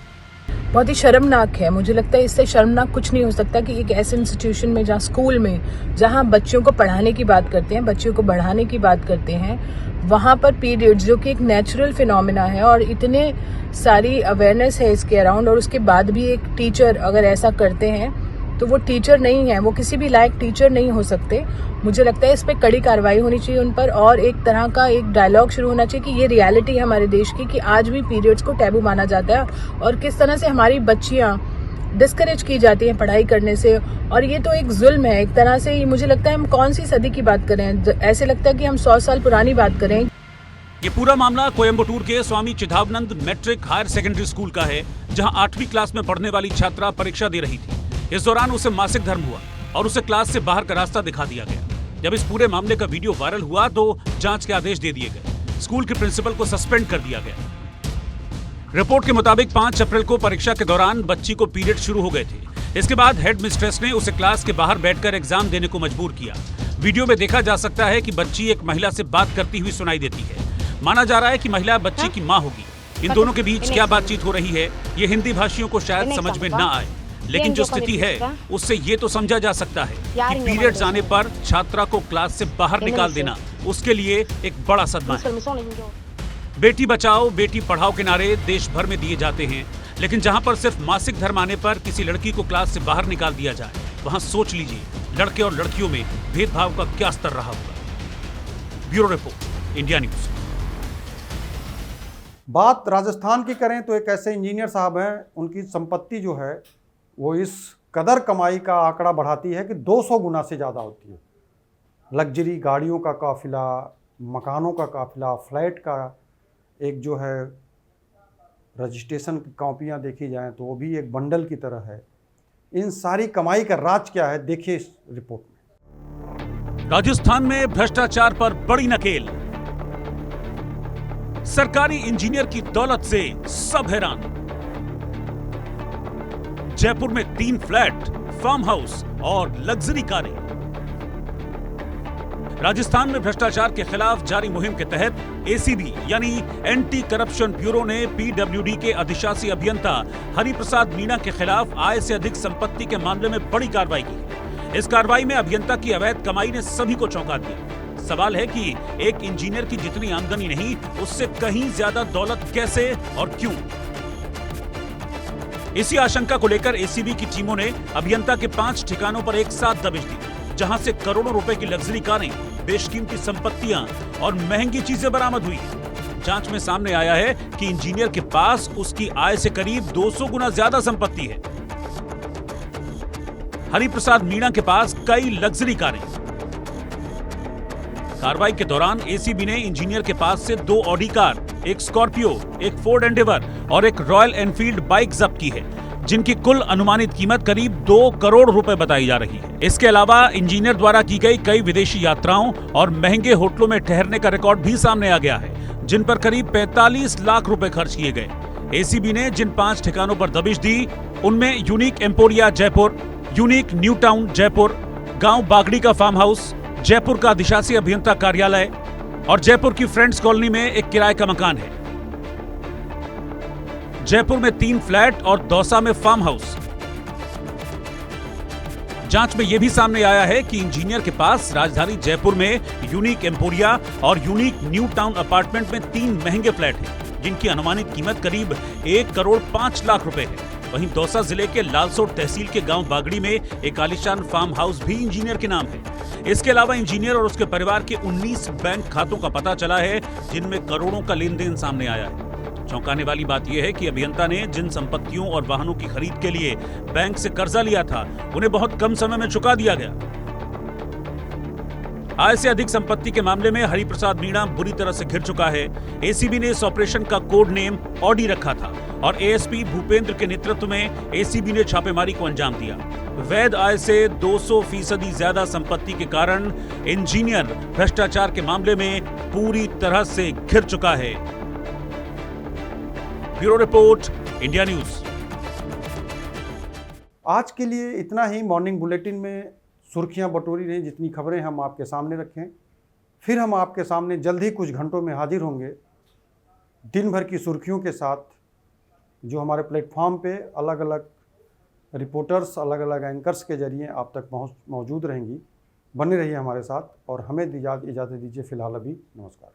बहुत ही शर्मनाक है। मुझे लगता है इससे शर्मनाक कुछ नहीं हो सकता कि एक ऐसे इंस्टीट्यूशन में, जहाँ स्कूल में, जहाँ बच्चों को पढ़ाने की बात करते हैं, बच्चों को बढ़ाने की बात करते हैं, वहाँ पर पीरियड्स जो कि एक नेचुरल फिनोमिना है और इतने सारी अवेयरनेस है इसके अराउंड, और उसके बाद भी एक टीचर अगर ऐसा करते हैं तो वो टीचर नहीं है, वो किसी भी लायक टीचर नहीं हो सकते। मुझे लगता है इस पर कड़ी कार्रवाई होनी चाहिए उन पर, और एक तरह का एक डायलॉग शुरू होना चाहिए कि ये रियलिटी है हमारे देश की कि आज भी पीरियड्स को टैबू माना जाता है और किस तरह से हमारी बच्चियां डिस्करेज की जाती हैं पढ़ाई करने से। और ये तो एक जुल्म है एक तरह से। मुझे लगता है हम कौन सी सदी की बात कर रहे हैं, ऐसे लगता है कि हम 100 साल पुरानी बात करें। ये पूरा मामला कोयम्बटूर के Swami Chidanand matric higher secondary school का है, जहां 8वीं क्लास में पढ़ने वाली छात्रा परीक्षा दे रही थी। इस दौरान उसे मासिक धर्म हुआ और उसे क्लास से बाहर का रास्ता दिखा दिया गया। जब इस पूरे मामले का वीडियो वायरल हुआ तो जांच के आदेश दे दिए गए। स्कूल के प्रिंसिपल को सस्पेंड कर दिया गया। रिपोर्ट के मुताबिक 5 अप्रैल को परीक्षा के दौरान बच्ची को पीरियड शुरू हो गए थे। इसके बाद हेड मिस्ट्रेस ने उसे क्लास के बाहर बैठकर एग्जाम देने को मजबूर किया। वीडियो में देखा जा सकता है कि बच्ची एक महिला से बात करती हुई सुनाई देती है। माना जा रहा है कि महिला बच्ची की मां होगी। इन दोनों के बीच क्या बातचीत हो रही है ये हिंदी भाषियों को शायद समझ में ना आए, लेकिन जो स्थिति है उससे ये तो समझा जा सकता है कि पीरियड्स आने पर छात्रा को क्लास से बाहर निकाल देना उसके लिए एक बड़ा सदमा है। बेटी बचाओ बेटी पढ़ाओ के नारे देश भर में दिए जाते हैं, लेकिन जहां पर सिर्फ मासिक धर्म आने पर किसी लड़की को क्लास से बाहर निकाल दिया जाए, वहां सोच लीजिए लड़के और लड़कियों में भेदभाव का क्या स्तर रहा होगा। Bureau report, India news. बात राजस्थान की करें तो एक ऐसे इंजीनियर साहब हैं, उनकी संपत्ति जो है वो इस कदर कमाई का आंकड़ा बढ़ाती है कि 200 गुना से ज़्यादा होती है। लग्जरी गाड़ियों का काफिला, मकानों का काफिला, फ्लैट का एक जो है रजिस्ट्रेशन की कॉपियाँ देखी जाएं तो वो भी एक बंडल की तरह है। इन सारी कमाई का राज क्या है देखिए इस रिपोर्ट में। राजस्थान में भ्रष्टाचार पर बड़ी नकेल। सरकारी इंजीनियर की दौलत से सब हैरान। जयपुर में 3 फ्लैट, फार्म हाउस और लग्जरी कारें। राजस्थान में भ्रष्टाचार के खिलाफ जारी मुहिम के तहत एसीबी यानी एंटी करप्शन ब्यूरो ने पीडब्ल्यूडी के अधिशासी अभियंता हरिप्रसाद मीणा के खिलाफ आय से अधिक संपत्ति के मामले में बड़ी कार्रवाई की। इस कार्रवाई में अभियंता की अवैध कमाई ने सभी को चौंका दिया। सवाल है कि एक इंजीनियर की जितनी आमदनी नहीं, उससे कहीं ज्यादा दौलत कैसे और क्यों? इसी आशंका को लेकर एसीबी की टीमों ने अभियंता के 5 ठिकानों पर एक साथ दबिश दी, जहां से करोड़ों रुपए की लग्जरी कारें, बेशकीमती संपत्तियां और महंगी चीजें बरामद हुई। जांच में सामने आया है कि इंजीनियर के पास उसकी आय से करीब 200 गुना ज्यादा संपत्ति है। हरिप्रसाद मीणा के पास कई लग्जरी कारें। कार्रवाई के दौरान एसीबी ने इंजीनियर के पास से 2 ऑडी कार, एक स्कॉर्पियो, एक फोर्ड एंडेवर और एक रॉयल एनफील्ड बाइक जब्त की है, जिनकी कुल अनुमानित कीमत करीब 2 करोड़ रुपए बताई जा रही है। इसके अलावा इंजीनियर द्वारा की गई कई विदेशी यात्राओं और महंगे होटलों में ठहरने का रिकॉर्ड भी सामने आ गया है, जिन पर करीब 45 लाख रुपए खर्च किए गए। एसीबी ने जिन 5 ठिकानों पर दबिश दी, उनमें unique emporia Jaipur, unique new town Jaipur, गांव बागड़ी का फार्म हाउस, जयपुर का अधिशासी अभियंता कार्यालय और जयपुर की फ्रेंड्स कॉलोनी में एक किराए का मकान है। जयपुर में 3 फ्लैट और दौसा में फार्म हाउस। जांच में यह भी सामने आया है कि इंजीनियर के पास राजधानी जयपुर में यूनिक एम्पोरिया और यूनिक न्यू टाउन अपार्टमेंट में 3 महंगे फ्लैट हैं, जिनकी अनुमानित कीमत करीब 1 करोड़ 5 लाख रुपए है। वहीं दौसा जिले के लालसोट तहसील के गांव बागड़ी में एक आलीशान फार्म हाउस भी इंजीनियर के नाम है। इसके अलावा इंजीनियर और उसके परिवार के 19 बैंक खातों का पता चला है, जिनमें करोड़ों का लेन देन सामने आया है। चौंकाने वाली बात यह है कि अभियंता ने जिन संपत्तियों और वाहनों की खरीद के लिए बैंक से कर्जा लिया था, उन्हें बहुत कम समय में चुका दिया गया। आय से अधिक संपत्ति के मामले में हरिप्रसाद मीणा बुरी तरह से घिर चुका है। एसीबी ने इस ऑपरेशन का कोड नेम ऑडी रखा था और एएसपी भूपेंद्र के नेतृत्व में एसीबी ने छापेमारी को अंजाम दिया। वैध आय से 200% ज्यादा संपत्ति के कारण इंजीनियर भ्रष्टाचार के मामले में पूरी तरह से घिर चुका है। Bureau report, India news. आज के लिए इतना ही। मॉर्निंग बुलेटिन में सुर्खियां बटोरी रही, जितनी खबरें हम आपके सामने रखें। फिर हम आपके सामने जल्द ही कुछ घंटों में हाजिर होंगे, दिन भर की सुर्खियों के साथ, जो हमारे प्लेटफॉर्म पे अलग अलग रिपोर्टर्स, अलग अलग एंकर्स के जरिए आप तक मौजूद रहेंगी। बने रहिए हमारे साथ और हमें इजाज़त दीजिए। फिलहाल अभी नमस्कार।